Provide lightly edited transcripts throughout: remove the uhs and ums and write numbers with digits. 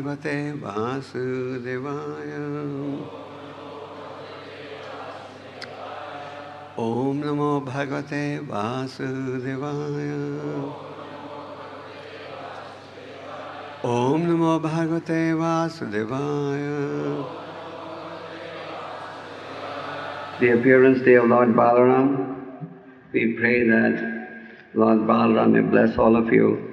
Bhagavate Vasudevaya. Om Namo Bhagavate Vasudevaya. Om Namo Bhagavate Vasudevaya. The appearance day of Lord Balaram, we pray that Lord Balaram may bless all of you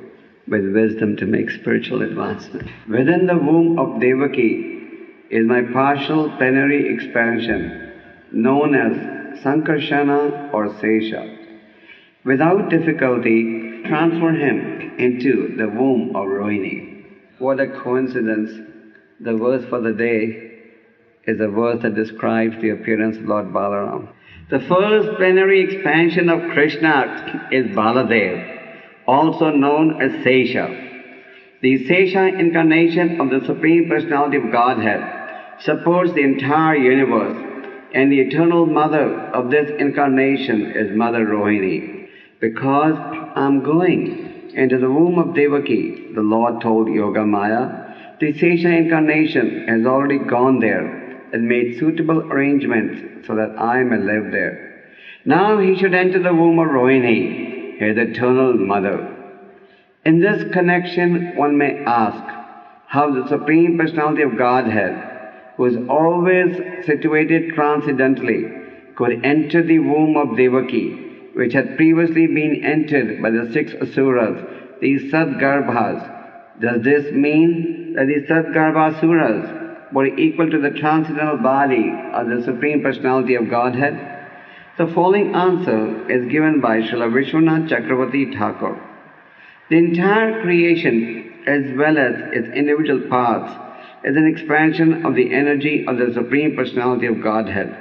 with wisdom to make spiritual advancement. Within the womb of Devaki is my partial plenary expansion, known as Sankarsana or Sesha. Without difficulty, transfer him into the womb of Rohini. What a coincidence! The verse for the day is a verse that describes the appearance of Lord Balaram. The first plenary expansion of Krishna is Baladeva, also known as Sesha. The Sesha incarnation of the Supreme Personality of Godhead supports the entire universe, and the eternal mother of this incarnation is Mother Rohini. Because I'm going into the womb of Devaki, the Lord told Yoga Maya, the Sesha incarnation has already gone there and made suitable arrangements so that I may live there. Now he should enter the womb of Rohini, his eternal mother. In this connection, one may ask how the Supreme Personality of Godhead, who is always situated transcendently, could enter the womb of Devaki, which had previously been entered by the 6 asuras, these Sadgarbhas. Does this mean that the Sadgarbhasuras were equal to the transcendental body of the Supreme Personality of Godhead? The following answer is given by Śrīla Vishwanath Chakravarti Thakur. The entire creation, as well as its individual parts, is an expansion of the energy of the Supreme Personality of Godhead.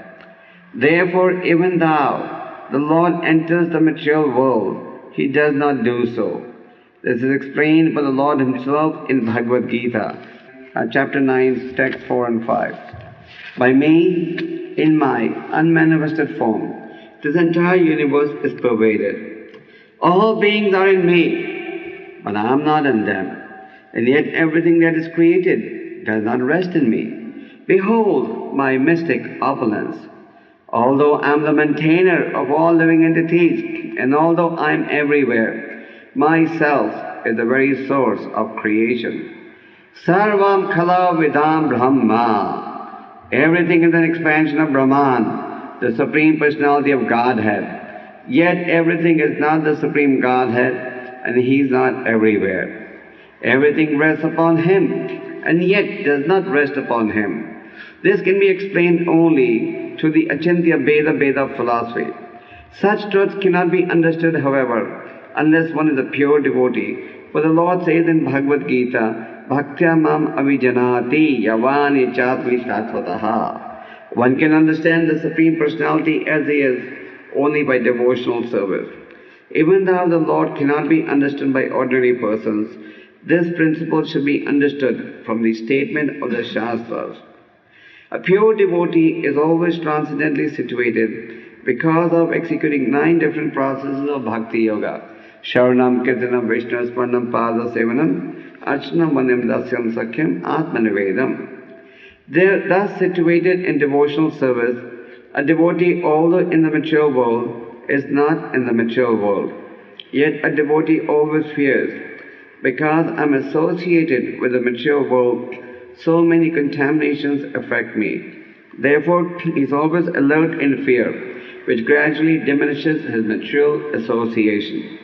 Therefore, even though the Lord enters the material world, He does not do so. This is explained by the Lord Himself in Bhagavad Gita, chapter 9, text 4 and 5. By me, in my unmanifested form, this entire universe is pervaded. All beings are in me, but I am not in them, and yet everything that is created does not rest in me. Behold my mystic opulence. Although I am the maintainer of all living entities, and although I am everywhere, myself is the very source of creation. Sarvam khala vidam brahma. Everything is an expansion of Brahman, the Supreme Personality of Godhead. Yet everything is not the Supreme Godhead, and He is not everywhere. Everything rests upon Him, and yet does not rest upon Him. This can be explained only through the Achintya Veda philosophy. Such truths cannot be understood, however, unless one is a pure devotee. For the Lord says in Bhagavad Gita, Bhaktya mam avijanati yavani chatmi tattvataha. One can understand the Supreme Personality as He is only by devotional service. Even though the Lord cannot be understood by ordinary persons, this principle should be understood from the statement of the Shastras. A pure devotee is always transcendently situated because of executing 9 different processes of Bhakti Yoga. Sharanam, Kirtanam, Vishnu, Smarnam, Pada, Sevanam, Archanam, Vandam, Dasyam, Sakhyam, Atmanivedam. They are thus situated in devotional service. A devotee, although in the material world, is not in the material world. Yet a devotee always fears, because I am associated with the material world, so many contaminations affect me. Therefore, he is always alert in fear, which gradually diminishes his material association.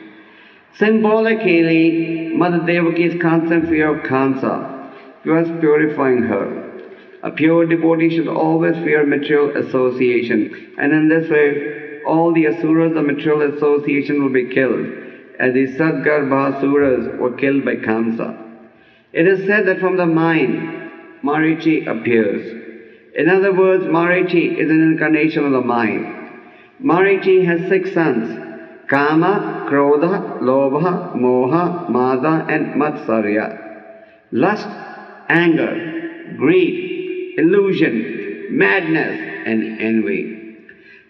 Symbolically, Mother Devaki's constant fear of Kamsa was purifying her. A pure devotee should always fear material association, and in this way, all the asuras of material association will be killed, as the Sadgarbhasuras were killed by Kamsa. It is said that from the mind, Marichi appears. In other words, Marichi is an incarnation of the mind. Marichi has 6 sons: Kama, Krodha, Lobha, Moha, Mada and Matsarya. Lust, anger, greed, illusion, madness and envy.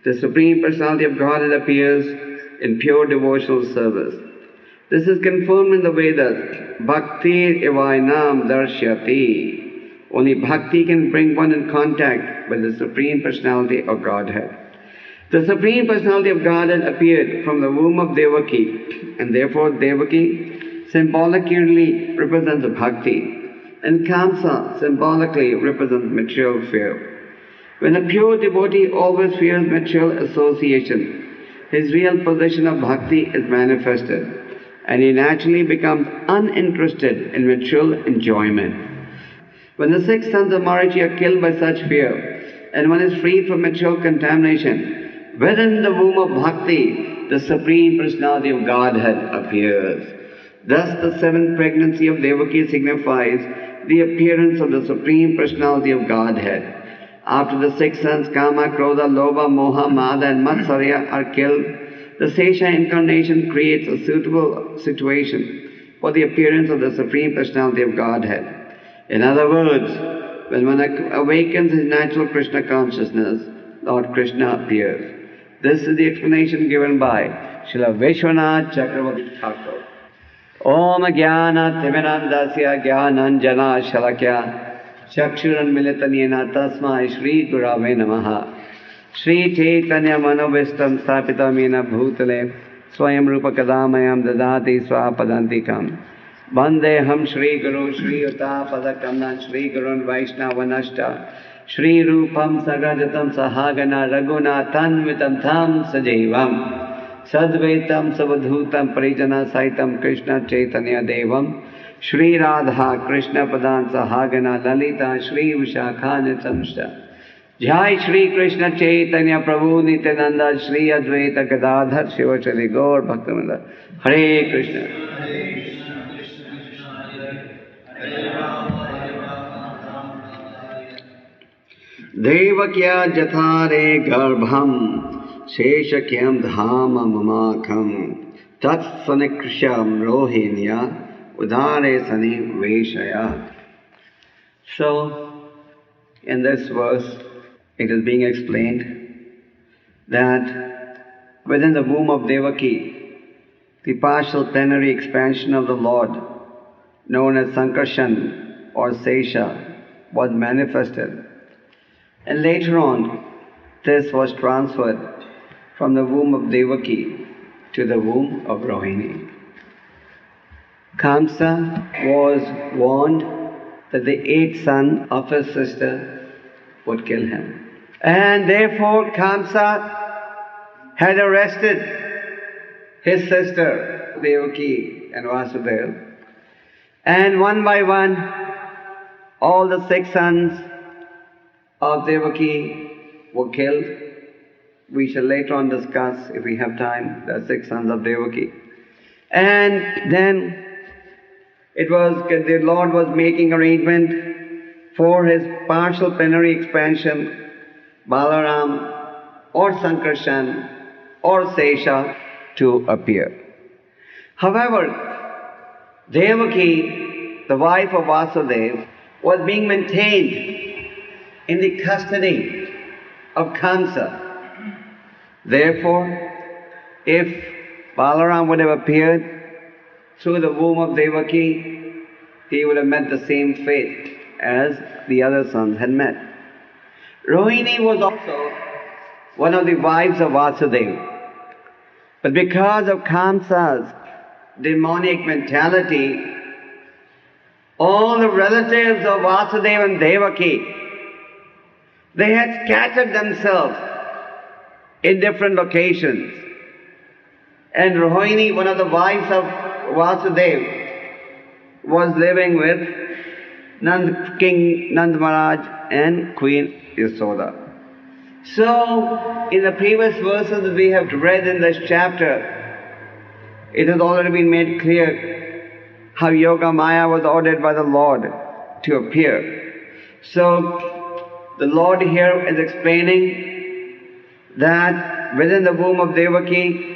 The Supreme Personality of Godhead appears in pure devotional service. This is confirmed in the Vedas bhaktir evainam darshyati. Only bhakti can bring one in contact with the Supreme Personality of Godhead. The Supreme Personality of Godhead appeared from the womb of Devaki, and therefore Devaki symbolically represents bhakti, and Kamsa symbolically represents material fear. When a pure devotee always fears material association, his real position of bhakti is manifested, and he naturally becomes uninterested in material enjoyment. When the 6 sons of Maharishi are killed by such fear, and one is freed from material contamination, within the womb of bhakti, the Supreme Personality of Godhead appears. Thus the 7th pregnancy of Devaki signifies the appearance of the Supreme Personality of Godhead. After the 6 sons, Kama, Krodha, Lobha, Moha, Mada and Matsarya are killed, the Sesha incarnation creates a suitable situation for the appearance of the Supreme Personality of Godhead. In other words, when one awakens his natural Krishna consciousness, Lord Krishna appears. This is the explanation given by Śrīla Vishwanath Chakravarti Thakur. Om Jnana Timirandasya Jnananjana Shalakya Chakshuran Militanena Tasmai Shri Gurave Namaha. Shri Chaitanya Manovistam Stapitamena Bhutale Swayam Rupa Kadamayam Dadati Swapadantikam. Vandeham Shri Guru Shri Yuta Padakamnan Shri Gurun Vaishnavanashta Shri Rupam Sagajatam Sahagana Raguna Tanvitam Tham Sajevam Sadvaitam Savadhutam Parijana Saitam Krishna Chaitanya Devam Shri Radha Krishna Padan Sahagana Lalita Shri Vishakanitamshta Jai Shri Krishna Chaitanya Prabhu Nityananda Shri Advaita Gadadhar Shivachari Gaur Bhaktivinoda Hare Krishna. Devakya jathare garbham sheshakyam dhama mamakham tat sanikrisham rohinya udare sani veshaya. So, in this verse, it is being explained that within the womb of Devaki, the partial plenary expansion of the Lord, known as Sankarshan or Sesha, was manifested. And later on, this was transferred from the womb of Devaki to the womb of Rohini. Kamsa was warned that the 8th son of his sister would kill him. And therefore Kamsa had arrested his sister Devaki and Vasudeva. And one by one, all the 6 sons of Devaki were killed. We shall later on discuss, if we have time, the 6 sons of Devaki. And then the Lord was making arrangement for his partial plenary expansion, Balaram or Sankarshan or Sesha to appear. However, Devaki, the wife of Vasudeva, was being maintained in the custody of Kamsa. Therefore, if Balaram would have appeared through the womb of Devaki, he would have met the same fate as the other sons had met. Rohini was also one of the wives of Vasudeva. But because of Kamsa's demonic mentality, all the relatives of Vasudeva and Devaki, they had scattered themselves in different locations. And Rohini, one of the wives of Vasudeva, was living with King Nand Maharaj and Queen Yasoda. So, in the previous verses that we have read in this chapter, it has already been made clear how Yoga Maya was ordered by the Lord to appear. So, the Lord here is explaining that within the womb of Devaki,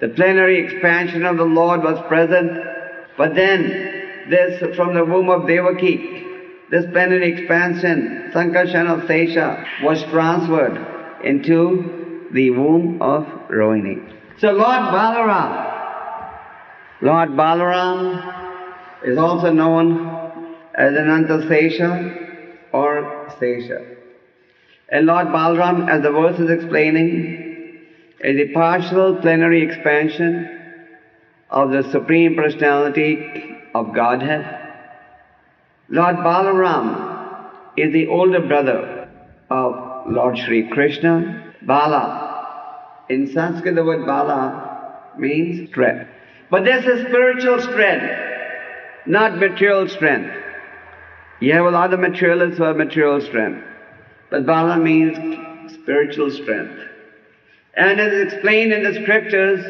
the plenary expansion of the Lord was present, but then this, from the womb of Devaki, this plenary expansion, Sankarshan of Sesha, was transferred into the womb of Rohini. So Lord Balaram is also known as Ananta-sesha or Sesha. And Lord Balaram, as the verse is explaining, is a partial plenary expansion of the Supreme Personality of Godhead. Lord Balaram is the older brother of Lord Shri Krishna. Bala, in Sanskrit the word Bala means strength. But this is spiritual strength, not material strength. You have a lot of materialists who have material strength. But Bala means spiritual strength. And it is explained in the scriptures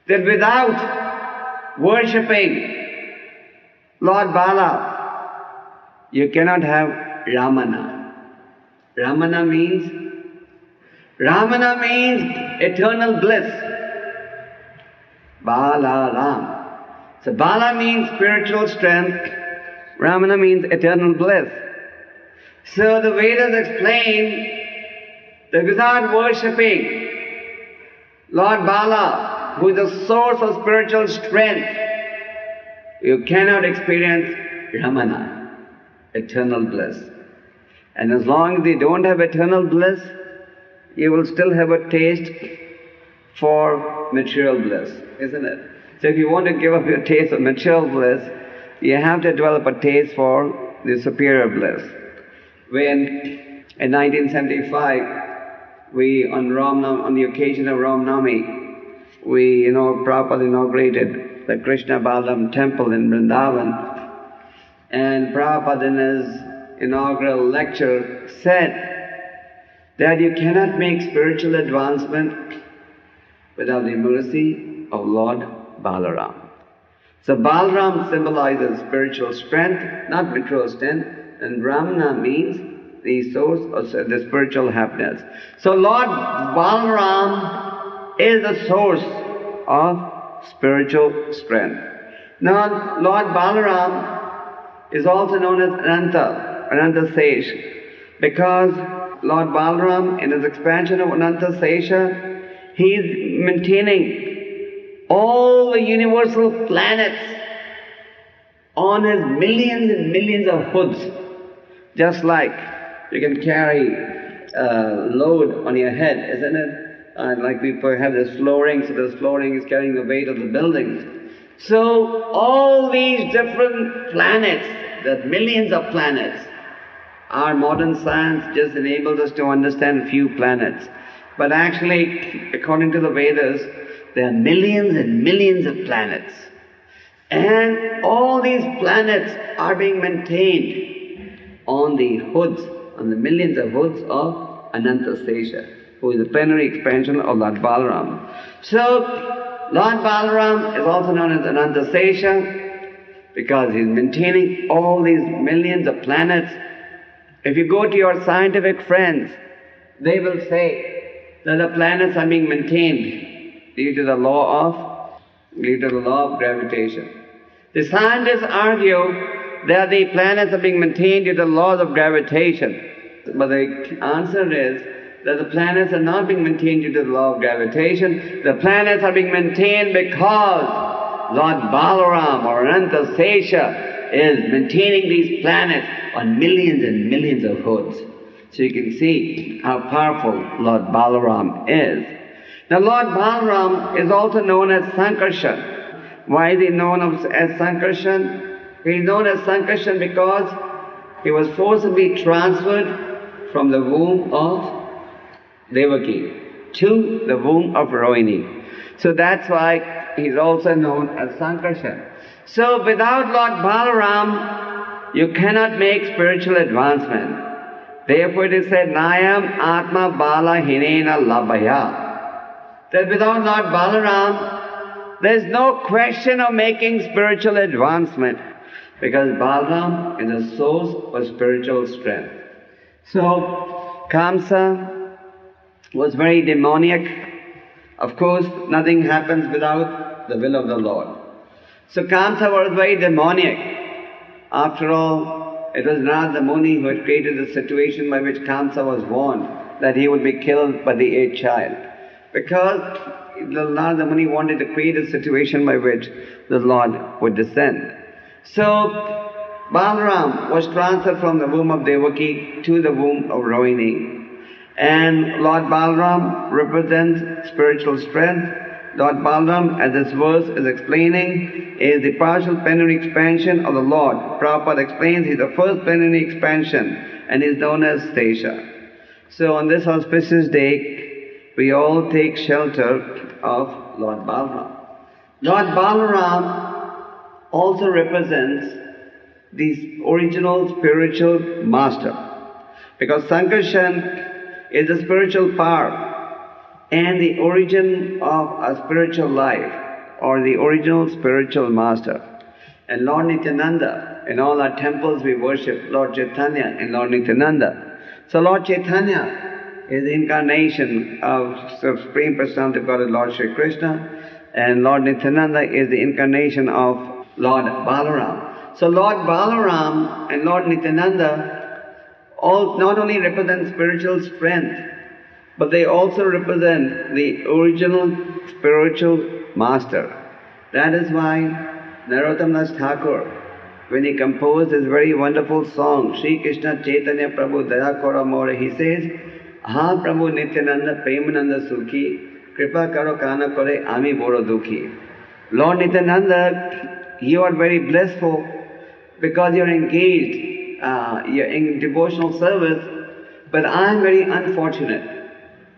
that without worshipping Lord Bala, you cannot have Ramana. Ramana means eternal bliss. Balaram. So Bala means spiritual strength, Ramana means eternal bliss. So the Vedas explain that without worshipping Lord Bala, who is the source of spiritual strength, you cannot experience Ramana, eternal bliss. And as long as you don't have eternal bliss, you will still have a taste for material bliss, isn't it? So if you want to give up your taste of material bliss, you have to develop a taste for the superior bliss. When in 1975, on the occasion of Ram Navami, Prabhupada inaugurated the Krishna Balaram temple in Vrindavan. And Prabhupada in his inaugural lecture said that you cannot make spiritual advancement without the mercy of Lord Balaram. So Balaram symbolizes spiritual strength, not material strength, and Ramana means the source of the spiritual happiness. So Lord Balaram is the source of spiritual strength. Now Lord Balaram is also known as Ananta-sesha, because Lord Balaram, in his expansion of Ananta-sesha, he is maintaining all the universal planets on his millions and millions of hoods. Just like you can carry a load on your head, isn't it? Like we have this flooring, so this flooring is carrying the weight of the buildings. So all these different planets, the millions of planets, our modern science just enables us to understand a few planets. But actually, according to the Vedas, there are millions and millions of planets. And all these planets are being maintained on the hoods, on the millions of hoods of Ananta-sesha, who is the plenary expansion of Lord Balaram. So, Lord Balaram is also known as Ananta-sesha because he's maintaining all these millions of planets. If you go to your scientific friends, they will say that the planets are being maintained due to the law of gravitation. The scientists argue that the planets are being maintained due to the laws of gravitation. But the answer is that the planets are not being maintained due to the law of gravitation. The planets are being maintained because Lord Balaram or Ananta-sesha is maintaining these planets on millions and millions of hoods. So you can see how powerful Lord Balaram is. Now Lord Balaram is also known as Sankarshan. Why is he known as Sankarshan? He is known as Sankarshan because he was forcibly transferred from the womb of Devaki to the womb of Rohini. So that's why he is also known as Sankarshan. So without Lord Balaram, you cannot make spiritual advancement. Therefore it is said, Nayam Atma Bala Hinena Labhaya. That without Lord Balaram, there is no question of making spiritual advancement, because Balaram is the source of spiritual strength. So, Kamsa was very demoniac. Of course, nothing happens without the will of the Lord. So Kamsa was very demoniac. After all, it was Narada Muni who had created the situation by which Kamsa was warned that he would be killed by the 8th child. Because Narada Muni wanted to create a situation by which the Lord would descend. So, Balaram was transferred from the womb of Devaki to the womb of Rohini. And Lord Balaram represents spiritual strength. Lord Balaram, as this verse is explaining, is the partial plenary expansion of the Lord. Prabhupada explains he is the first plenary expansion and is known as Sesha. So on this auspicious day, we all take shelter of Lord Balaram. Lord Balaram also represents the original spiritual master. Because Sankarshan is the spiritual power and the origin of a spiritual life, or the original spiritual master. And Lord Nityananda, in all our temples we worship Lord Chaitanya and Lord Nityananda. So Lord Chaitanya is the incarnation of Supreme Personality of Godhead, Lord Shri Krishna, and Lord Nityananda is the incarnation of Lord Balaram. So Lord Balaram and Lord Nityananda all not only represent spiritual strength, but they also represent the original spiritual master. That is why Narottam Das Thakur, when he composed this very wonderful song, Shri Krishna Chaitanya Prabhu Daya Kora More, he says, Aha Prabhu Nityananda Premananda Sukhi, Kripa Karo Kana Kore Ami Boro Dukhi. Lord Nityananda, you are very blissful because you are engaged you're in devotional service, but I am very unfortunate.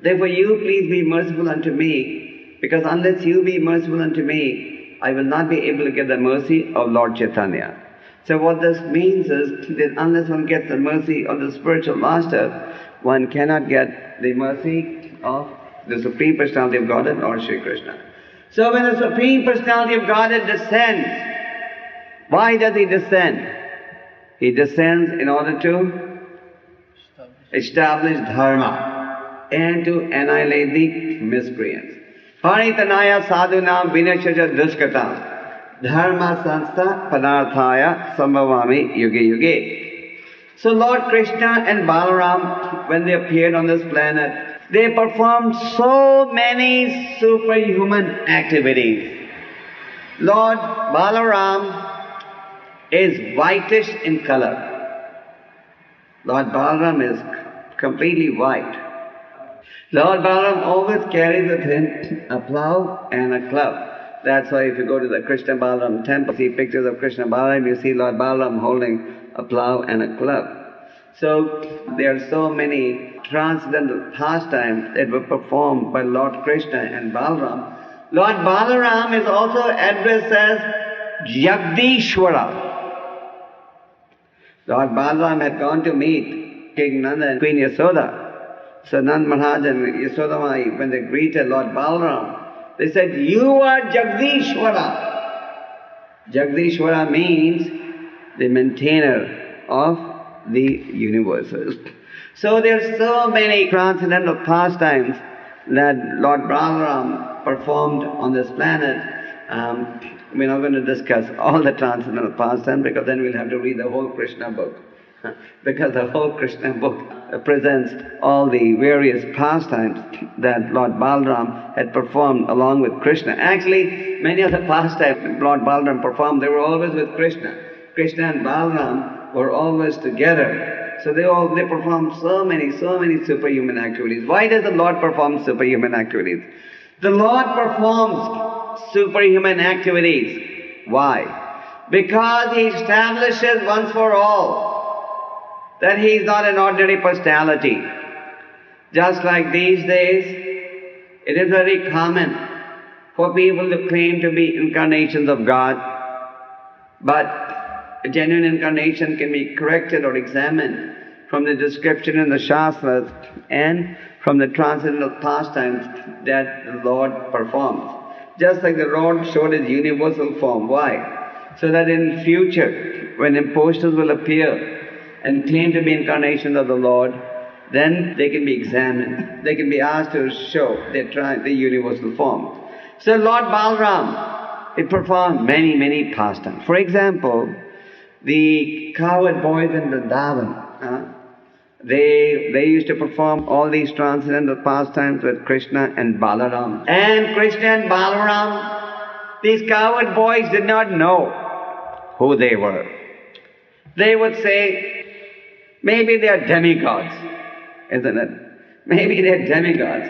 Therefore you please be merciful unto me, because unless you be merciful unto me, I will not be able to get the mercy of Lord Chaitanya. So what this means is that unless one gets the mercy of the spiritual master, one cannot get the mercy of the Supreme Personality of Godhead, Lord Shri Krishna. So when the Supreme Personality of Godhead descends, why does he descend? He descends in order to establish dharma and to annihilate the miscreants. Paritanaya sadhunam vinashaja dushkatam dharma sanstha panarthaya sambhavami yuge yuge. So Lord Krishna and Balaram, when they appeared on this planet, they performed so many superhuman activities. Lord Balaram is whitish in color. Lord Balaram is completely white. Lord Balaram always carries with him a plough and a club. That's why if you go to the Krishna Balaram temple, see pictures of Krishna Balaram, you see Lord Balaram holding a plough and a club. So there are so many transcendental pastimes that were performed by Lord Krishna and Balaram. Lord Balaram is also addressed as Jagdishwara. Lord Balaram had gone to meet King Nanda and Queen Yasoda. So Nand Maharaj and Yasoda Mai, when they greeted Lord Balaram, they said, you are Jagdishwara. Jagdishwara means the maintainer of the universes. So there are so many transcendental pastimes that Lord Balaram performed on this planet. We're not going to discuss all the transcendental pastimes because then we'll have to read the whole Krishna book. Because the whole Krishna book presents all the various pastimes that Lord Balaram had performed along with Krishna. Actually, many of the pastimes Lord Balaram performed, they were always with Krishna. Krishna and Balaram were always together. So they performed so many superhuman activities. Why does the Lord perform superhuman activities? The Lord performs superhuman activities. Why? Because he establishes once for all that he is not an ordinary personality. Just like these days, it is very common for people to claim to be incarnations of God, but a genuine incarnation can be corrected or examined from the description in the Shastras and from the transcendental pastimes that the Lord performs. Just like the Lord showed his universal form. Why? So that in future, when impostors will appear and claim to be incarnations of the Lord, then they can be examined. They can be asked to show the universal form. So Lord Balaram, he performed many pastimes. For example, the cowherd boys in Vrindavan, They used to perform all these transcendental pastimes with Krishna and Balaram. And Krishna and Balaram, these cowherd boys did not know who they were. They would say, maybe they are demigods, isn't it? Maybe they are demigods.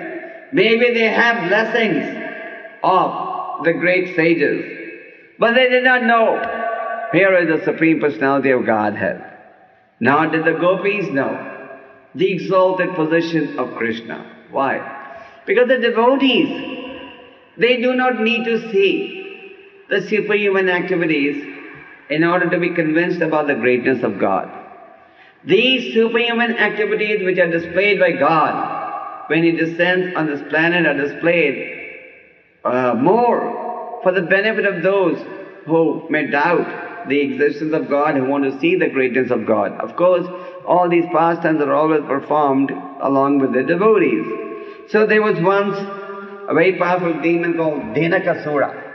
Maybe they have blessings of the great sages. But they did not know, here is the Supreme Personality of Godhead. Nor did the gopis know the exalted position of Krishna. Why? Because the devotees, they do not need to see the superhuman activities in order to be convinced about the greatness of God. These superhuman activities which are displayed by God when He descends on this planet are displayed more for the benefit of those who may doubt the existence of God, who want to see the greatness of God. Of course, all these pastimes are always performed along with the devotees. So there was once a very powerful demon called Dhenukasura.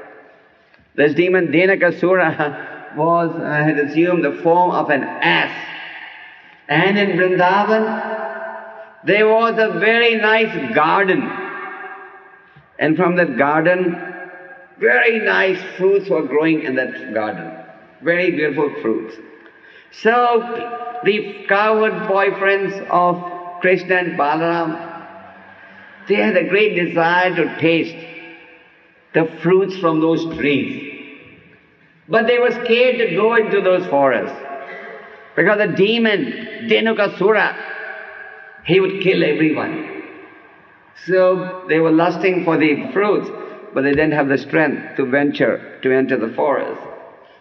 This demon Dhenukasura had assumed the form of an ass. And in Vrindavan, there was a very nice garden. And from that garden, very nice fruits were growing in that garden. Very beautiful fruits. So, the cowherd boyfriends of Krishna and Balaram, they had a great desire to taste the fruits from those trees. But they were scared to go into those forests, because the demon, Dhenukasura, he would kill everyone. So they were lusting for the fruits, but they didn't have the strength to venture to enter the forest.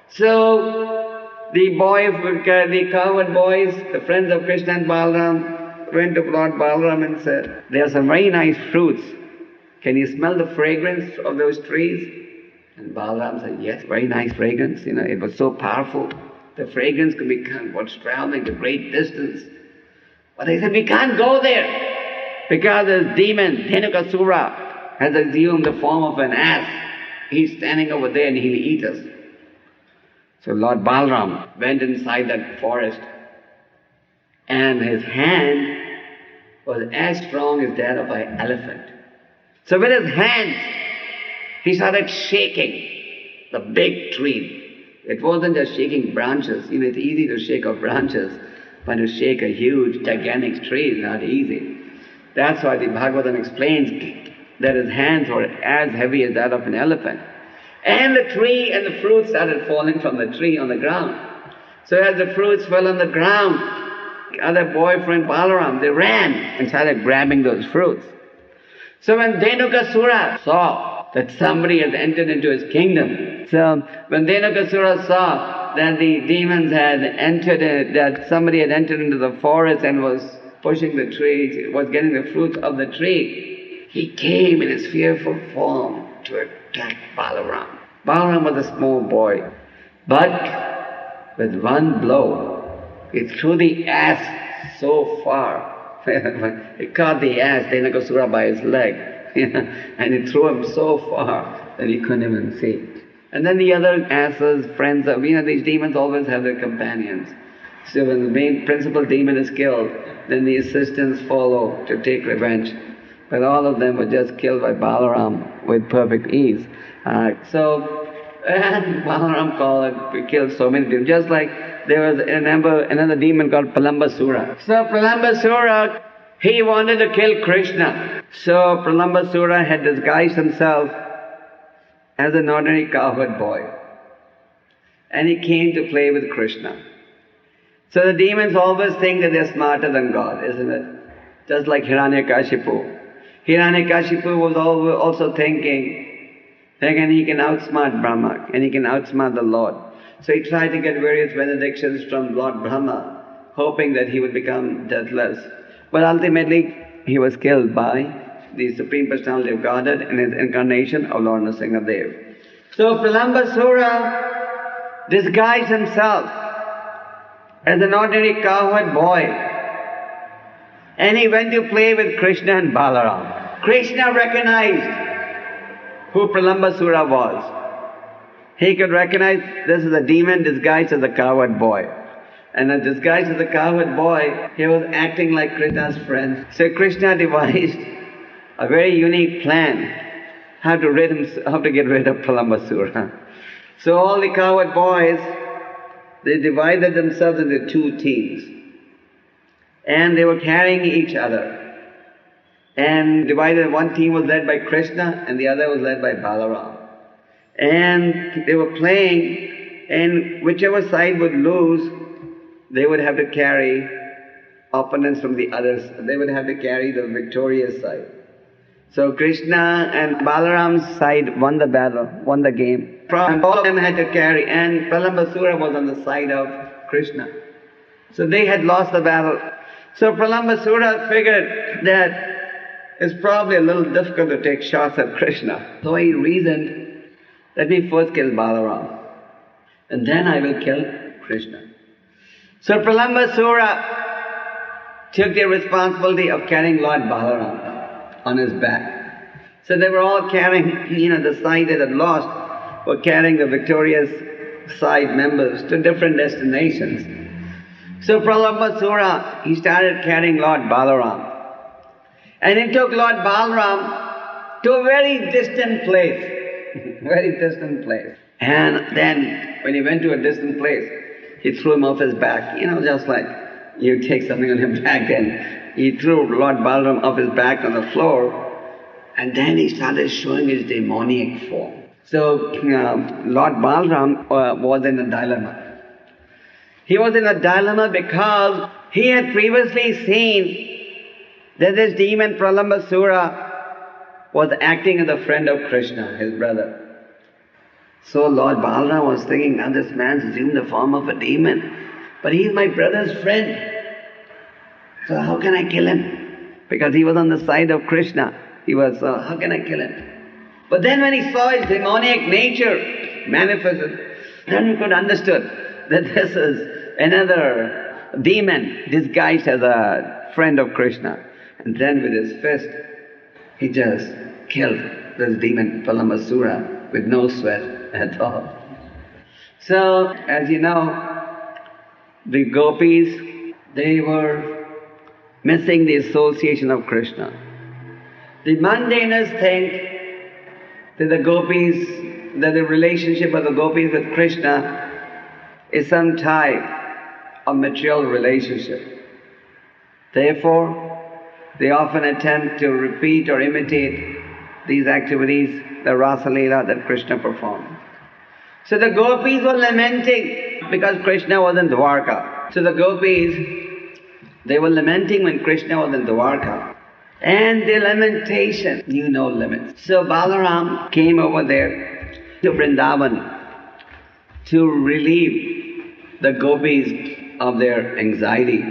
So the cowherd boys, the friends of Krishna and Balaram, went to Lord Balaram and said, there are some very nice fruits. Can you smell the fragrance of those trees? And Balaram said, yes, very nice fragrance. It was so powerful. The fragrance could be traveling to great distance. But they said, we can't go there, because this demon, Dhenukasura, has assumed the form of an ass. He's standing over there and he'll eat us. So Lord Balaram went inside that forest, and his hand was as strong as that of an elephant. So with his hands, he started shaking the big tree. It wasn't just shaking branches. It's easy to shake off branches, but to shake a huge, gigantic tree is not easy. That's why the Bhagavatam explains that his hands were as heavy as that of an elephant. And the tree and the fruits started falling from the tree on the ground. So as the fruits fell on the ground, the other boyfriend Balaram, they ran and started grabbing those fruits. So when Dhenukasura saw that somebody has entered into his kingdom, so when Dhenukasura saw that the demons had entered, that somebody had entered into the forest and was pushing the trees, was getting the fruits of the tree, he came in his fearful form to attack Balaram. Balaram was a small boy, but with one blow, he threw the ass so far. He caught the ass, Dhenukasura, by his leg, and he threw him so far that he couldn't even see. And then the other asses, friends of, these demons always have their companions. So when the main principal demon is killed, then the assistants follow to take revenge. But all of them were just killed by Balaram with perfect ease. So Balaram killed so many demons. Just like there was, another demon called Pralambasura. So Pralambasura, he wanted to kill Krishna. So Pralambasura had disguised himself as an ordinary cowherd boy. And he came to play with Krishna. So the demons always think that they're smarter than God, isn't it? Just like Hiranyakashipu. Hiranyakashipu was also thinking he can outsmart Brahma and he can outsmart the Lord. So he tried to get various benedictions from Lord Brahma, hoping that he would become deathless. But ultimately, he was killed by the Supreme Personality of Godhead in his incarnation of Lord Nrsimhadev. So Pralambasura disguised himself as an ordinary cowherd boy, and he went to play with Krishna and Balaram. Krishna recognized who Pralambasura was. He could recognize this is a demon disguised as a cowherd boy. And disguised as a cowherd boy, he was acting like Krishna's friend. So Krishna devised a very unique plan how to get rid of Pralambasura. So all the cowherd boys, they divided themselves into two teams. And they were carrying each other. And divided, one team was led by Krishna and the other was led by Balaram. And they were playing, and whichever side would lose, they would have to carry opponents from the others. They would have to carry the victorious side. So Krishna and Balaram's side won the battle, won the game. And all of them had to carry, and Pralambasura was on the side of Krishna. So they had lost the battle. So Pralambasura figured that it's probably a little difficult to take shots at Krishna. So he reasoned, let me first kill Balaram, and then I will kill Krishna. So Pralambasura took the responsibility of carrying Lord Balaram on his back. So they were all carrying, the side that had lost were carrying the victorious side members to different destinations. So Pralambasura, he started carrying Lord Balaram. And he took Lord Balaram to a very distant place. Very distant place. And then when he went to a distant place, he threw him off his back. Just like you take something on your back, and he threw Lord Balaram off his back on the floor. And then he started showing his demoniac form. So Lord Balaram was in a dilemma. He was in a dilemma because he had previously seen that this demon Pralambasura was acting as a friend of Krishna, his brother. So Lord Balaram was thinking, now this man's assumed the form of a demon, but he's my brother's friend. So how can I kill him? Because he was on the side of Krishna. How can I kill him? But then when he saw his demoniac nature manifested, then he could understood that this is another demon disguised as a friend of Krishna. And then with his fist, he just killed this demon Pralambasura with no sweat at all. So, as you know, the gopis, they were missing the association of Krishna. The mundaners think that the relationship of the gopis with Krishna is some type of material relationship. Therefore, they often attempt to repeat or imitate these activities, the Rasa Leela that Krishna performed. So the gopis were lamenting because Krishna was in Dwarka. So the gopis, they were lamenting when Krishna was in Dwarka. And the lamentation knew no limits. So Balaram came over there to Vrindavan to relieve the gopis of their anxiety,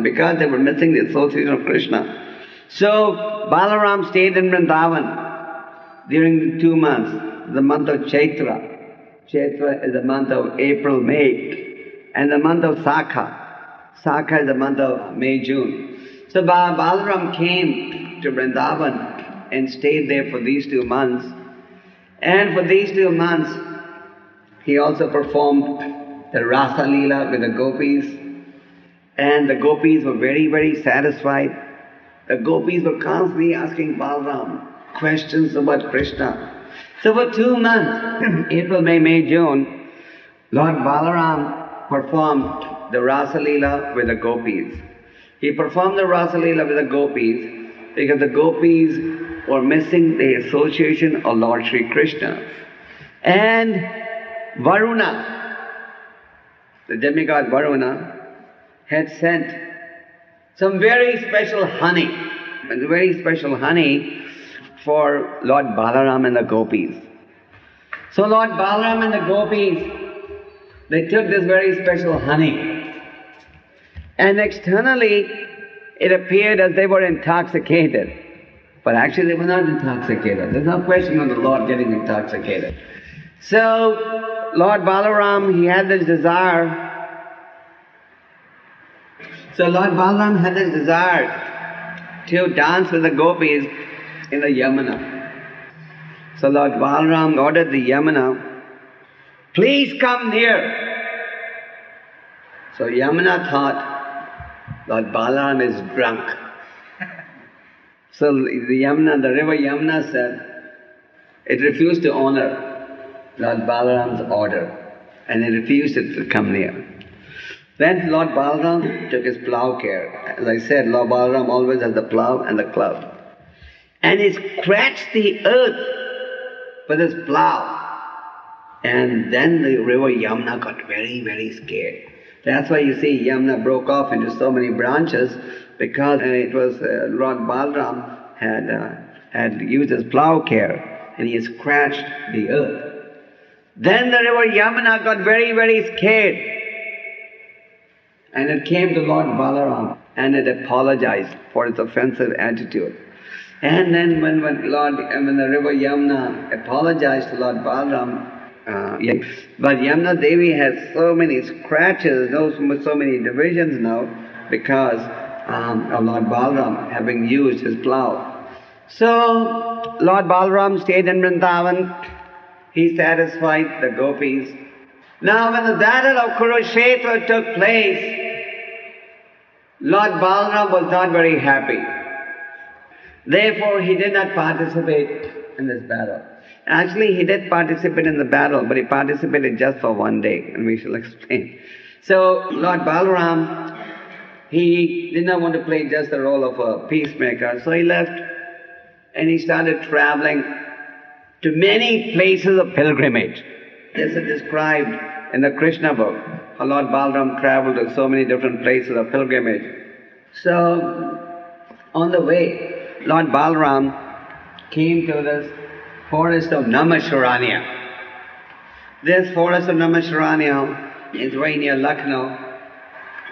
because they were missing the association of Krishna. So Balaram stayed in Vrindavan during 2 months, the month of Chaitra. Chaitra is the month of April, May, and the month of Sakha. Sakha is the month of May, June. So Balaram came to Vrindavan and stayed there for these 2 months. And for these 2 months, he also performed the Rasa Leela with the gopis. And the gopis were very, very satisfied. The gopis were constantly asking Balaram questions about Krishna. So for 2 months, April, May, June, Lord Balaram performed the Rasa Leela with the gopis. He performed the Rasa Leela with the gopis because the gopis were missing the association of Lord Sri Krishna. And Varuna, the demigod Varuna, had sent some very special honey, for Lord Balaram and the gopis. So Lord Balaram and the gopis, they took this very special honey. And externally, it appeared as they were intoxicated. But actually they were not intoxicated. There's no question of the Lord getting intoxicated. So, Lord Balaram, he had this desire. So Lord Balaram had this desire to dance with the gopis in the Yamuna. So Lord Balaram ordered the Yamuna, please come near. So Yamuna thought Lord Balaram is drunk. So the river Yamuna said, it refused to honor Lord Balaram's order, and it refused to come near. Then Lord Balaram took his plough care. As I said, Lord Balaram always has the plough and the club. And he scratched the earth with his plough. And then the river Yamuna got very, very scared. That's why you see Yamuna broke off into so many branches, because it was Lord Balaram had used his plough care, and he scratched the earth. Then the river Yamuna got very, very scared. And it came to Lord Balaram and it apologized for its offensive attitude. And then when the river Yamuna apologized to Lord Balaram, but Yamuna Devi has so many scratches, so many divisions now, because of Lord Balaram having used his plough. So Lord Balaram stayed in Vrindavan. He satisfied the gopis. Now when the battle of Kurukshetra took place, Lord Balaram was not very happy. Therefore he did not participate in this battle. Actually he did participate in the battle, but he participated just for one day, and we shall explain. So Lord Balaram, he did not want to play just the role of a peacemaker, so he left and he started traveling to many places of pilgrimage. This is described in the Krishna book, how Lord Balaram traveled to so many different places of pilgrimage. So, on the way, Lord Balaram came to this forest of Namasharanya. This forest of Namasharanya is very near Lucknow,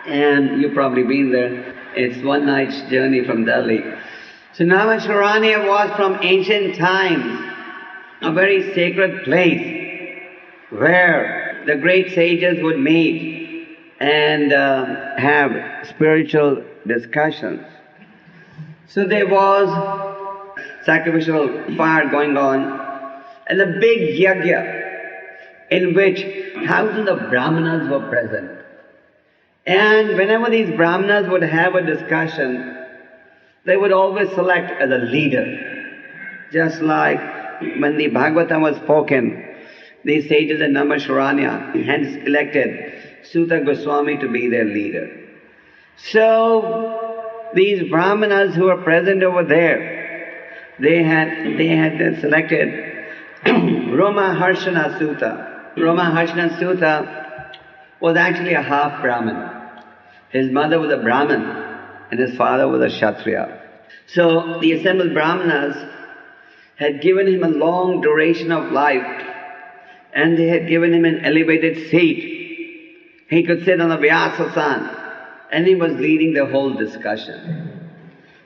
and you've probably been there. It's one night's journey from Delhi. So Namasharanya was from ancient times a very sacred place where the great sages would meet and have spiritual discussions. So there was sacrificial fire going on, and a big yagya in which thousands of brahmanas were present. And whenever these brahmanas would have a discussion, they would always select as a leader. Just like when the Bhagavatam was spoken, these sages in Namasharanya had elected Sutta Goswami to be their leader. So these brahmanas who were present over there, they had selected Romaharshana Sutta. Romaharshana Sutta was actually a half Brahmin. His mother was a Brahmin and his father was a Kshatriya. So the assembled brahmanas had given him a long duration of life, and they had given him an elevated seat. He could sit on the Vyasasan, and he was leading the whole discussion.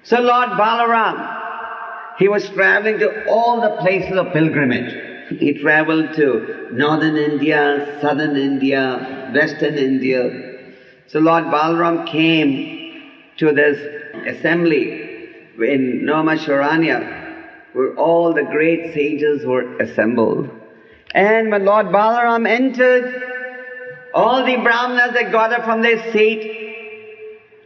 So Lord Balaram, he was traveling to all the places of pilgrimage. He traveled to northern India, southern India, western India. So Lord Balaram came to this assembly in Namasharanya, where all the great sages were assembled. And when Lord Balaram entered, all the brahmanas had got up from their seat,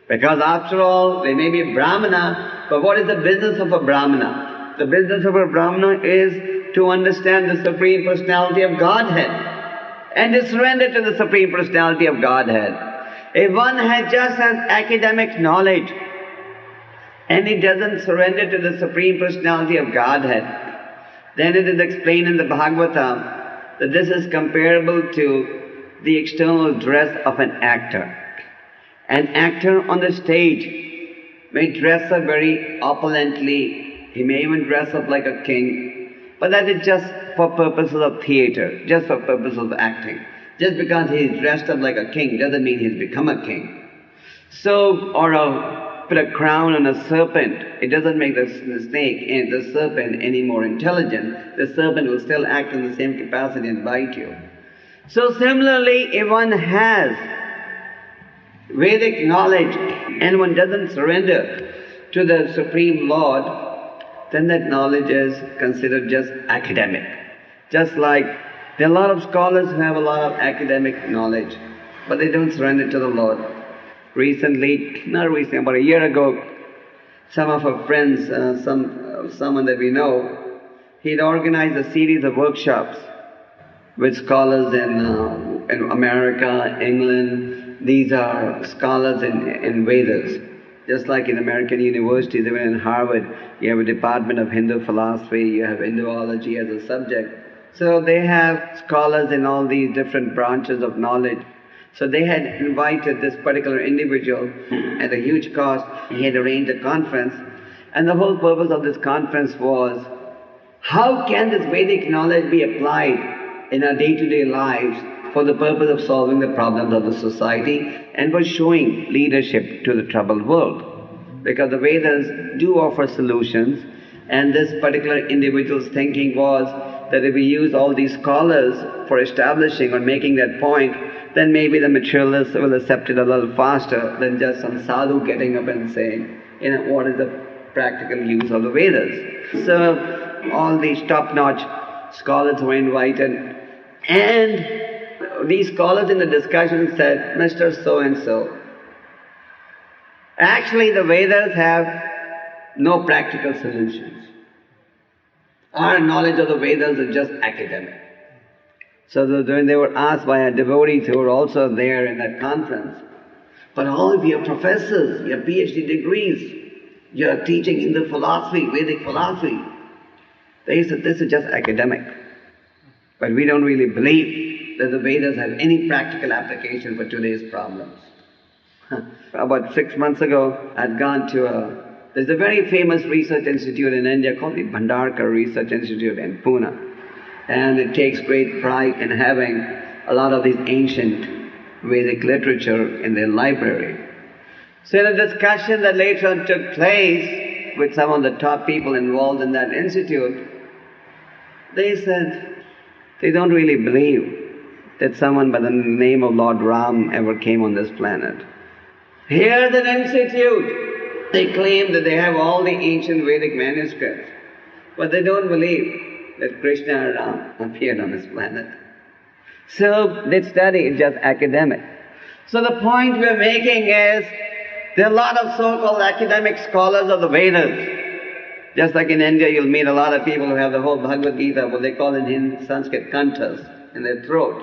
because after all, they may be a brahmana, but what is the business of a brahmana? The business of a brahmana is to understand the Supreme Personality of Godhead and to surrender to the Supreme Personality of Godhead. If one just has academic knowledge and he doesn't surrender to the Supreme Personality of Godhead, then it is explained in the Bhagavatam that this is comparable to the external dress of an actor. An actor on the stage may dress up very opulently, he may even dress up like a king, but that is just for purposes of theatre, just for purposes of acting. Just because he is dressed up like a king doesn't mean he's become a king. So, put a crown on a serpent, it doesn't make the snake and the serpent any more intelligent. The serpent will still act in the same capacity and bite you. So similarly, if one has Vedic knowledge and one doesn't surrender to the Supreme Lord, then that knowledge is considered just academic. Just like there are a lot of scholars who have a lot of academic knowledge, but they don't surrender to the Lord. About a year ago, some of our friends, someone that we know, he'd organized a series of workshops with scholars in America, England. These are scholars in Vedas. Just like in American universities, even in Harvard, you have a department of Hindu philosophy, you have Hinduology as a subject. So they have scholars in all these different branches of knowledge. So they had invited this particular individual at a huge cost. He had arranged a conference, and the whole purpose of this conference was, how can this Vedic knowledge be applied in our day-to-day lives for the purpose of solving the problems of the society and for showing leadership to the troubled world? Because the Vedas do offer solutions, and this particular individual's thinking was that if we use all these scholars for establishing or making that point, then maybe the materialists will accept it a little faster than just some sadhu getting up and saying, what is the practical use of the Vedas? So all these top-notch scholars were invited, and these scholars in the discussion said, Mr. So-and-so, actually the Vedas have no practical solutions. Our knowledge of the Vedas is just academic. So when they were asked by our devotees who were also there in that conference, but all of your professors, your PhD degrees, you're teaching Hindu philosophy, Vedic philosophy. They said, this is just academic. But we don't really believe that the Vedas have any practical application for today's problems. About 6 months ago, I'd gone to there's a very famous research institute in India called the Bhandarkar Research Institute in Pune. And it takes great pride in having a lot of these ancient Vedic literature in their library. So in a discussion that later on took place with some of the top people involved in that institute, they said they don't really believe that someone by the name of Lord Ram ever came on this planet. Here's an institute. They claim that they have all the ancient Vedic manuscripts, but they don't believe that Krishna or Ram appeared on this planet. So this study is just academic. So the point we're making is, there are a lot of so-called academic scholars of the Vedas. Just like in India, you'll meet a lot of people who have the whole Bhagavad Gita, what they call in Sanskrit kanthas, in their throat.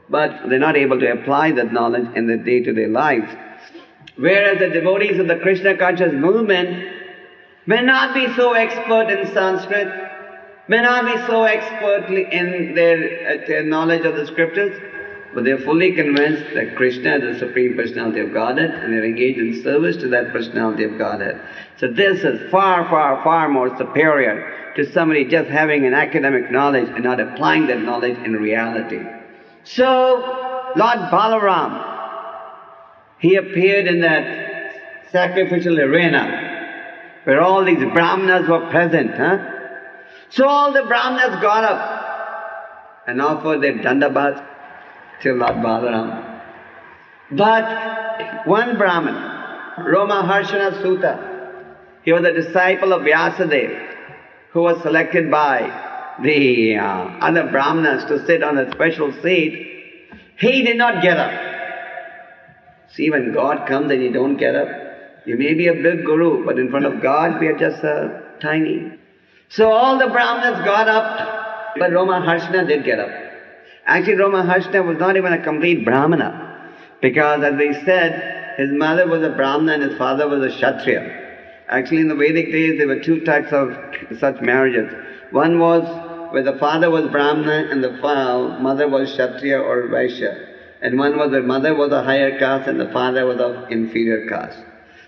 But they're not able to apply that knowledge in their day-to-day lives. Whereas the devotees of the Krishna conscious movement may not be so expert in Sanskrit, may not be so expert in their knowledge of the scriptures, but they're fully convinced that Krishna is the Supreme Personality of Godhead, and they're engaged in service to that Personality of Godhead. So this is far, far, far more superior to somebody just having an academic knowledge and not applying that knowledge in reality. So, Lord Balaram, he appeared in that sacrificial arena where all these Brahmanas were present. So all the Brahmanas got up and offered their dandabats to Lord Balaram. But one Brahman, Romaharshana Sutta, he was a disciple of Vyasadeva, who was selected by the other Brahmanas to sit on a special seat. He did not get up. See, when God comes and you don't get up, you may be a big guru, but in front of God we are just tiny. So all the Brahmanas got up, but Romaharshana did get up. Actually, Romaharshana was not even a complete Brahmana, because as they said, his mother was a Brahmana and his father was a Kshatriya. Actually, in the Vedic days, there were two types of such marriages. One was where the father was Brahmana and the mother was Kshatriya or Vaishya. And one was the mother was a higher caste and the father was of inferior caste.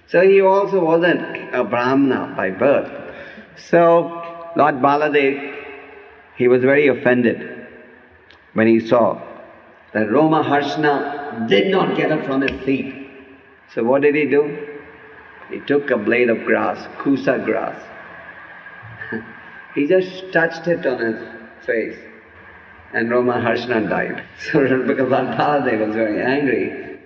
So he also wasn't a Brahmana by birth. So Lord Baladeva, he was very offended when he saw that Romaharshana did not get up from his seat. So what did he do? He took a blade of grass, kusa grass. He just touched it on his face. And Romaharshana died. So because Lord Baladeva was very angry,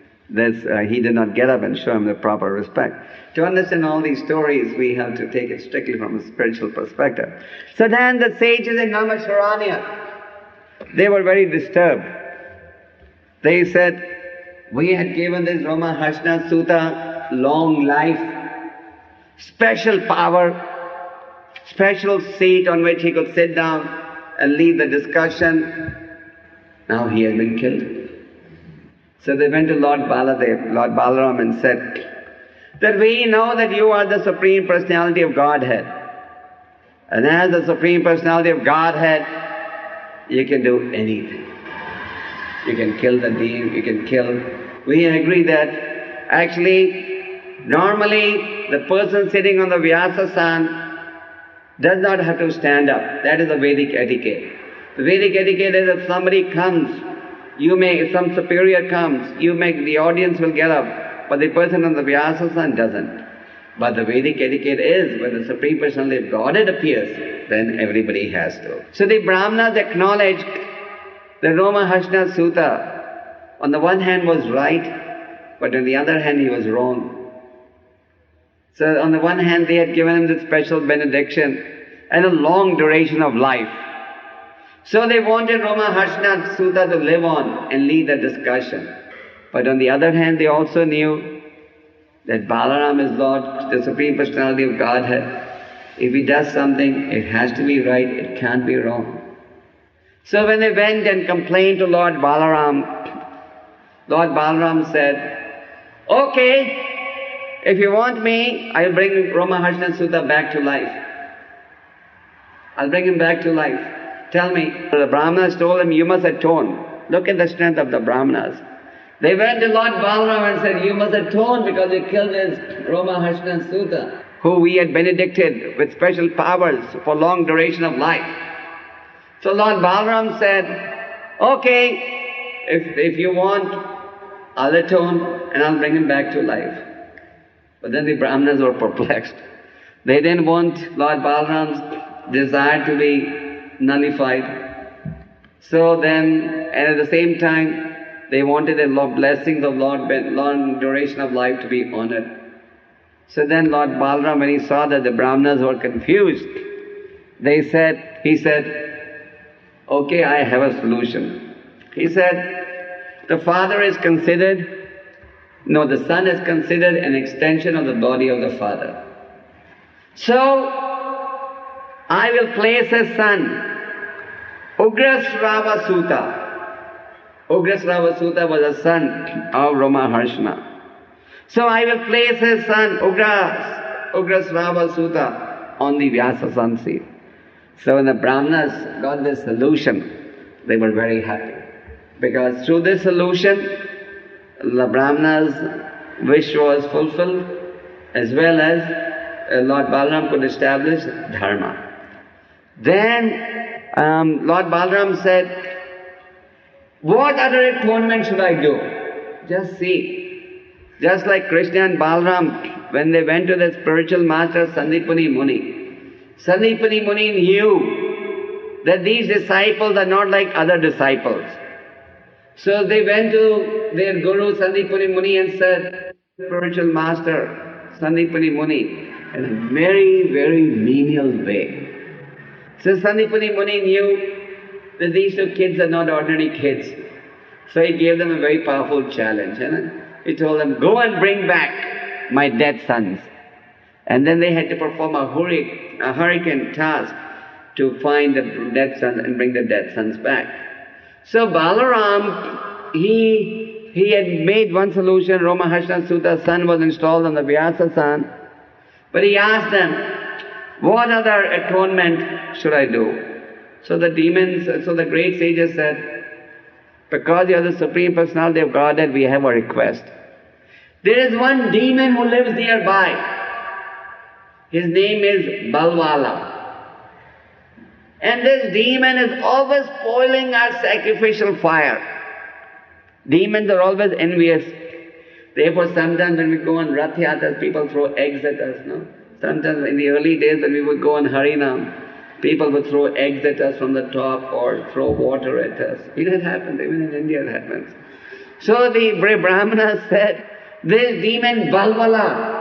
he did not get up and show him the proper respect. To understand all these stories, we have to take it strictly from a spiritual perspective. So then the sages in Naimisharanya, they were very disturbed. They said, We had given this Kṛṣṇa Sutta long life, special power, special seat on which he could sit down and lead the discussion. Now he has been killed. So they went to Lord Baladeva, Lord Balaram, and said that we know that you are the Supreme Personality of Godhead. And as the Supreme Personality of Godhead, you can do anything. You can kill the demon, you can kill. We agree that actually, normally the person sitting on the Vyasasana does not have to stand up. That is the Vedic etiquette. The Vedic etiquette is if somebody comes, if some superior comes, the audience will get up, but the person on the Vyasasana doesn't. But the Vedic etiquette is, when the Supreme Personality of Godhead appears, then everybody has to. So the Brahmanas acknowledged the Kṛṣṇa Sutta, on the one hand was right, but on the other hand he was wrong. So on the one hand they had given him this special benediction and a long duration of life. So they wanted Kṛṣṇa Sutta to live on and lead the discussion. But on the other hand they also knew that Balaram is Lord, the Supreme Personality of Godhead. If he does something, it has to be right, it can't be wrong. So when they went and complained to Lord Balaram said, okay, if you want me, I'll bring Kṛṣṇa Sutta back to life. I'll bring him back to life. Tell me. The Brahmanas told him, you must atone. Look at the strength of the Brahmanas. They went to Lord Balaram and said, you must atone because you killed this Kṛṣṇa Sutta, who we had benedicted with special powers for long duration of life. So Lord Balaram said, okay, if you want, I'll atone and I'll bring him back to life. But then the Brahmanas were perplexed. They didn't want Lord Balaram's desire to be nullified. So then, and at the same time, they wanted the blessings of Lord, long duration of life to be honored. So then Lord Balaram, when he saw that the Brahmanas were confused, he said, okay, I have a solution. He said, the son is considered an extension of the body of the father. So, I will place his son, Ugrasrava Sutta. Ugrasrava Sutta was a son of Kṛṣṇa. So I will place his son, Ugrasrava Sutta, on the Vyasasana seat. So when the Brahmanas got this solution, they were very happy. Because through this solution, the Brahmanas' wish was fulfilled, as well as Lord Balaram could establish Dharma. Then Lord Balaram said, what other atonement should I do? Just see. Just like Krishna and Balaram, when they went to the spiritual master Sandipani Muni, Sandipani Muni knew that these disciples are not like other disciples. So they went to their Guru Sandipani Muni and said, spiritual master Sandipani Muni, in a very, very menial way. So Sandipani Muni knew that these two kids are not ordinary kids. So he gave them a very powerful challenge. He told them, go and bring back my dead sons. And then they had to perform a hurricane task to find the dead sons and bring the dead sons back. So Balaram, he had made one solution. Kṛṣṇa Sutta's son was installed on the Vyasasana. But he asked them, what other atonement should I do? So the great sages said, because you are the Supreme Personality of Godhead, we have a request. There is one demon who lives nearby. His name is Balwala. And this demon is always spoiling our sacrificial fire. Demons are always envious. Therefore sometimes when we go on yathā, people throw eggs at us, no? Sometimes in the early days when we would go on Harinam, people would throw eggs at us from the top or throw water at us. It happens, even in India it happens. So the Brahmana said, this demon Balwala,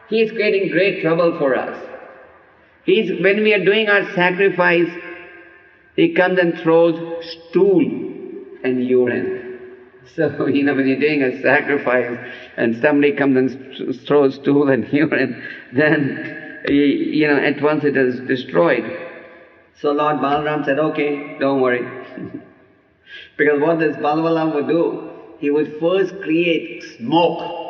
he is creating great trouble for us. When we are doing our sacrifice, he comes and throws stool and urine. So, when you're doing a sacrifice and somebody comes and throws stool and urine, then, at once it is destroyed. So Lord Balaram said, okay, don't worry. Because what this Balavam would do, he would first create smoke.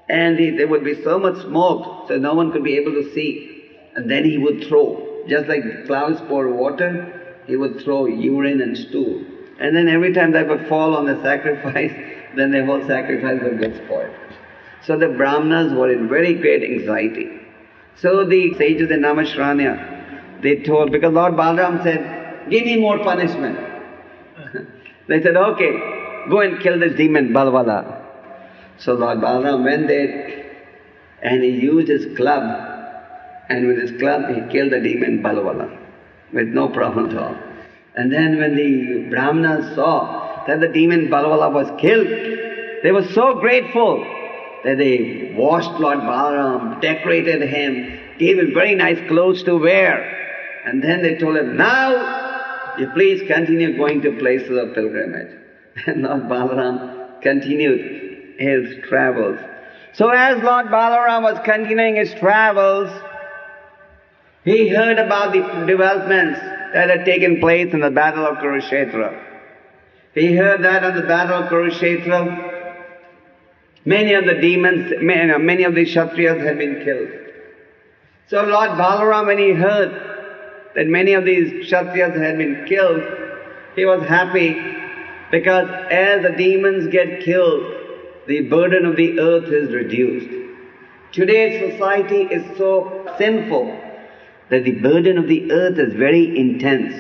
And there would be so much smoke, so no one could be able to see. And then he would throw, just like clouds pour water, he would throw urine and stool. And then every time that would fall on the sacrifice, then the whole sacrifice would get spoiled. So the Brahmanas were in very great anxiety. So the sages in Namashranya, they told, because Lord Balaram said, give me more punishment. They said, okay, go and kill this demon, Balwala. So Lord Balaram went there and he used his club, and with his club he killed the demon Balwala with no problem at all. And then when the Brahmanas saw that the demon Balwala was killed, they were so grateful that they washed Lord Balaram, decorated him, gave him very nice clothes to wear. And then they told him, now you please continue going to places of pilgrimage. And Lord Balaram continued his travels. So as Lord Balaram was continuing his travels, he heard about the developments that had taken place in the battle of Kurukshetra. He heard that on the battle of Kurukshetra, many of the demons, many of the Kshatriyas had been killed. So Lord Balaram, when he heard that many of these Kshatriyas had been killed, he was happy, because as the demons get killed, the burden of the earth is reduced. Today's society is so sinful that the burden of the earth is very intense.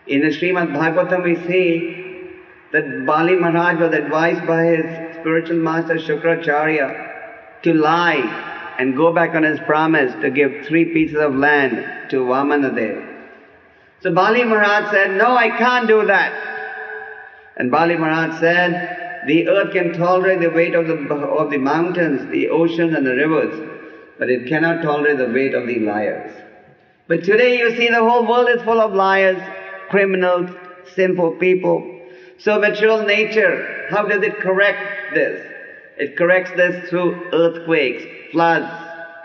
In the Srimad Bhagavatam we see that Bali Maharaj was advised by his spiritual master Shukracharya to lie and go back on his promise to give 3 pieces of land to Vamanadeva. So Bali Maharaj said, no, I can't do that. And Bali Maharaj said, the earth can tolerate the weight of the mountains, the oceans and the rivers, but it cannot tolerate the weight of the liars. But today you see the whole world is full of liars, criminals, sinful people. So material nature, how does it correct this? It corrects this through earthquakes, floods,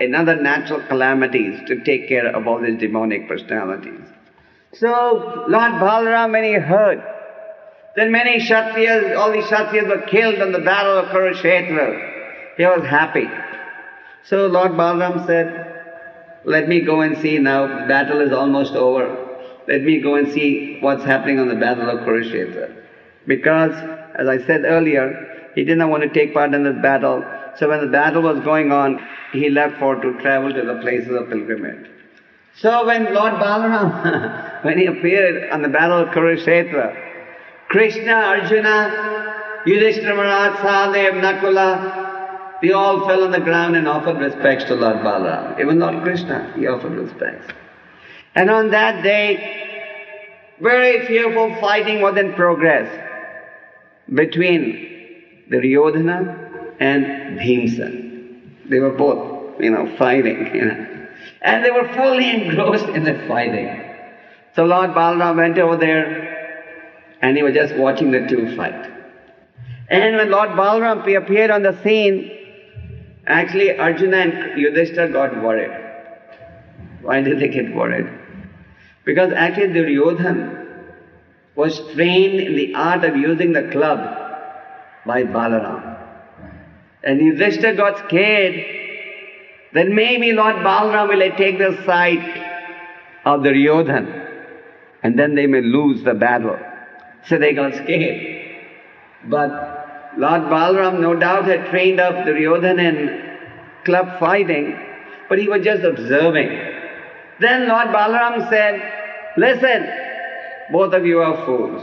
and other natural calamities to take care of all these demonic personalities. So Lord Balaram, when he heard that many Kshatriyas, all the Kshatriyas were killed on the battle of Kurukshetra, he was happy. So Lord Balaram said, let me go and see now, the battle is almost over. Let me go and see what's happening on the battle of Kurukshetra. Because, as I said earlier, he did not want to take part in this battle. So when the battle was going on, he left to travel to the places of pilgrimage. So when Lord Balaram, when he appeared on the battle of Kurukshetra, Krishna, Arjuna, Yudhishthira Maharaj, Sahadev, Nakula, they all fell on the ground and offered respects to Lord Balaram. Even Lord Krishna, he offered respects. And on that day, very fearful fighting was in progress between Duryodhana and Bhimsen. They were both, fighting, And they were fully engrossed in the fighting. So Lord Balaram went over there and he was just watching the two fight. And when Lord Balaram appeared on the scene, actually Arjuna and Yudhishthira got worried. Why did they get worried? Because actually Duryodhana was trained in the art of using the club by Balaram. And Yudhishthira got scared that maybe Lord Balaram will take the side of Duryodhana and then they may lose the battle. So they got scared. But Lord Balaram no doubt had trained up Duryodhana in club fighting, but he was just observing. Then Lord Balaram said, listen, both of you are fools.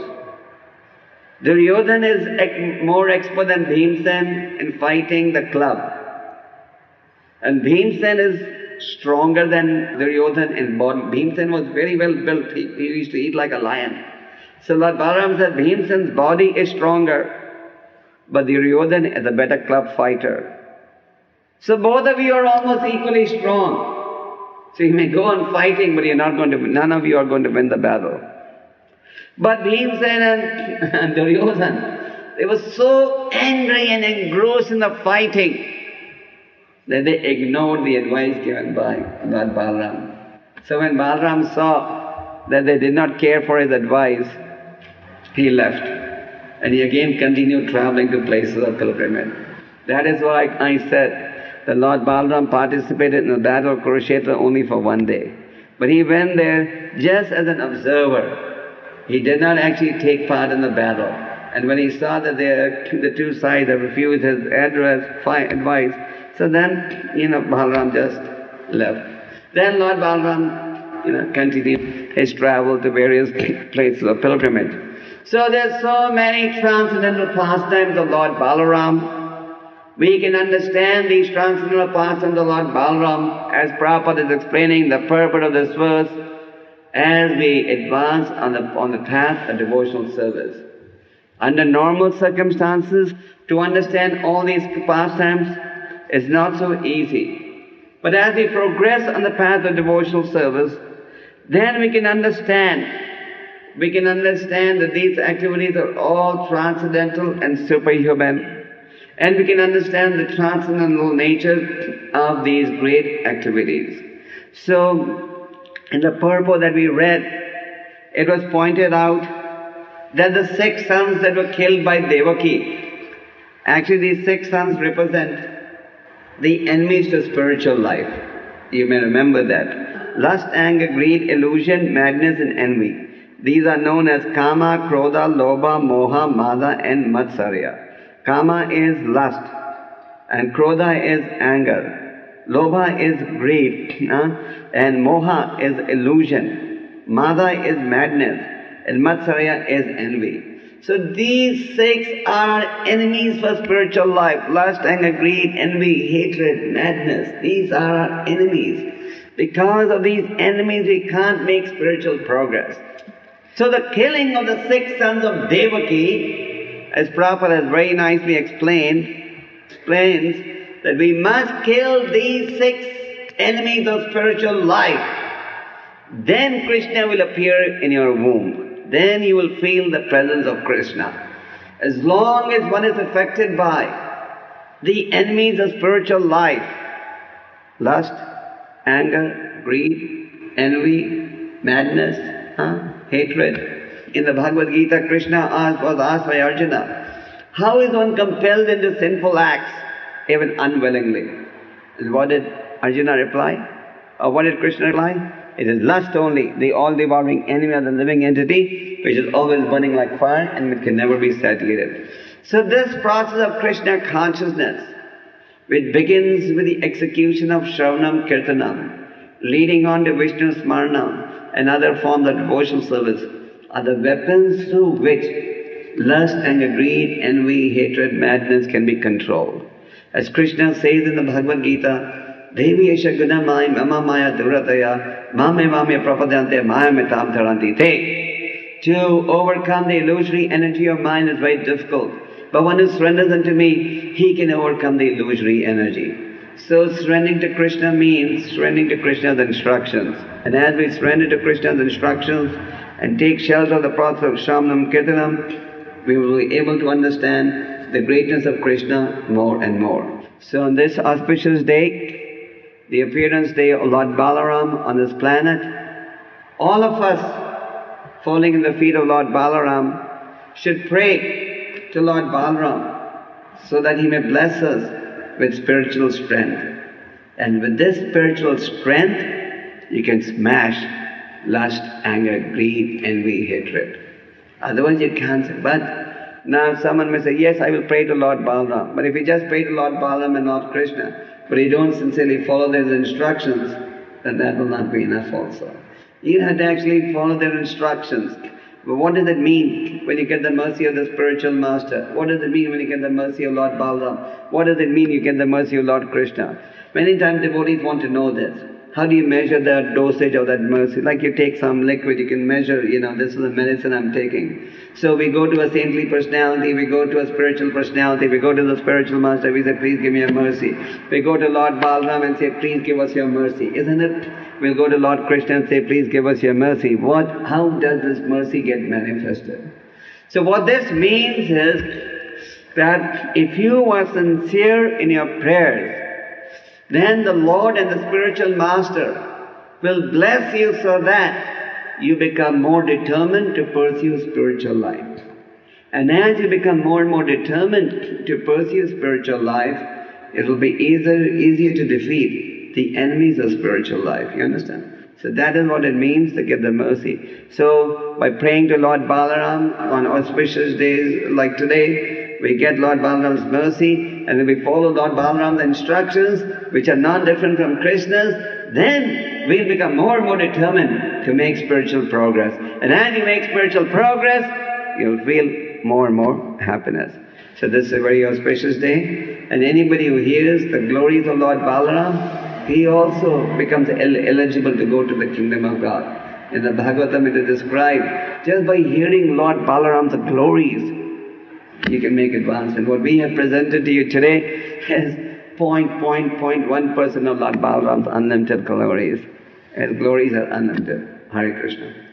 Duryodhana is more expert than Bhimsen in fighting the club. And Bhimsen is stronger than Duryodhana in body. Bhimsen was very well built. He used to eat like a lion. So Lord Balaram said, Bhimsen's body is stronger, but Duryodhana is a better club fighter. So both of you are almost equally strong. So you may go on fighting, but none of you are going to win the battle. But Bhimsen and Duryodhana, they were so angry and engrossed in the fighting that they ignored the advice given by Lord Balaram. So when Balaram saw that they did not care for his advice, he left. And he again continued traveling to places of pilgrimage. That is why I said that Lord Balaram participated in the battle of Kurukshetra only for one day. But he went there just as an observer. He did not actually take part in the battle. And when he saw that the two sides had refused his advice, so then, Balaram just left. Then Lord Balaram, continued his travel to various places of pilgrimage. So there's so many transcendental pastimes of Lord Balaram. We can understand these transcendental pastimes of Lord Balaram as Prabhupada is explaining the purport of this verse as we advance on the path of devotional service. Under normal circumstances, to understand all these pastimes is not so easy. But as we progress on the path of devotional service, then we can understand that these activities are all transcendental and superhuman. And we can understand the transcendental nature of these great activities. So, in the purport that we read, it was pointed out that the 6 sons that were killed by Devaki, actually these 6 sons represent the enemies to spiritual life. You may remember that. Lust, anger, greed, illusion, madness and envy. These are known as Kama, Krodha, Lobha, Moha, Mada and Matsarya. Kama is lust and Krodha is anger. Lobha is greed and Moha is illusion. Mada is madness and Matsarya is envy. So these 6 are enemies for spiritual life. Lust, anger, greed, envy, hatred, madness. These are our enemies. Because of these enemies we can't make spiritual progress. So the killing of the 6 sons of Devaki, as Prabhupada has very nicely explains that we must kill these 6 enemies of spiritual life. Then Krishna will appear in your womb. Then you will feel the presence of Krishna. As long as one is affected by the enemies of spiritual life, lust, anger, greed, envy, madness, hatred. In the Bhagavad Gita, Krishna was asked by Arjuna, how is one compelled into sinful acts, even unwillingly? And what did Arjuna reply? Or what did Krishna reply? It is lust only, the all-devouring enemy of the living entity, which is always burning like fire and which can never be satiated. So this process of Krishna consciousness, which begins with the execution of Shravanam Kirtanam, leading on to Vishnu Smaranam and other forms of devotional service, are the weapons through which lust, anger, greed, envy, hatred, madness can be controlled. As Krishna says in the Bhagavad Gita, Devi esha gunamai mama maya durataya mame prapadyante maya metam taranti te. To overcome the illusory energy of mind is very difficult. But one who surrenders unto me, he can overcome the illusory energy. So surrendering to Krishna means surrendering to Krishna's instructions. And as we surrender to Krishna's instructions and take shelter of the process of Shravanam Kirtanam, we will be able to understand the greatness of Krishna more and more. So on this auspicious day, the appearance day of Lord Balaram on this planet, all of us falling in the feet of Lord Balaram should pray to Lord Balaram so that he may bless us with spiritual strength. And with this spiritual strength, you can smash lust, anger, greed, envy, hatred. Otherwise you can't say. But now someone may say, yes, I will pray to Lord Balaram. But if you just pray to Lord Balaram and Lord Krishna, but you don't sincerely follow their instructions, then that will not be enough also. You have to actually follow their instructions. But what does it mean when you get the mercy of the spiritual master? What does it mean when you get the mercy of Lord Balaram? What does it mean you get the mercy of Lord Krishna? Many times devotees want to know this. How do you measure the dosage of that mercy? Like you take some liquid, you can measure, this is the medicine I'm taking. So we go to a saintly personality, we go to a spiritual personality, we go to the spiritual master, we say, please give me a mercy. We go to Lord Balaram and say, please give us your mercy. Isn't it? We'll go to Lord Krishna and say, please give us your mercy. How does this mercy get manifested? So what this means is, that if you are sincere in your prayers, then the Lord and the spiritual master will bless you so that you become more determined to pursue spiritual life. And as you become more and more determined to pursue spiritual life, it will be easier to defeat the enemies of spiritual life. You understand? So that is what it means to get the mercy. So by praying to Lord Balaram on auspicious days like today, we get Lord Balaram's mercy, and if we follow Lord Balaram's instructions, which are not different from Krishna's, then we'll become more and more determined to make spiritual progress. And as you make spiritual progress, you'll feel more and more happiness. So this is a very auspicious day, and anybody who hears the glories of Lord Balaram, he also becomes eligible to go to the kingdom of God. In the Bhagavatam it is described, just by hearing Lord Balaram's glories, you can make advance. And what we have presented to you today is 0.1% of Lord Balaram's unlimited glories. His glories are unlimited. Hare Krishna.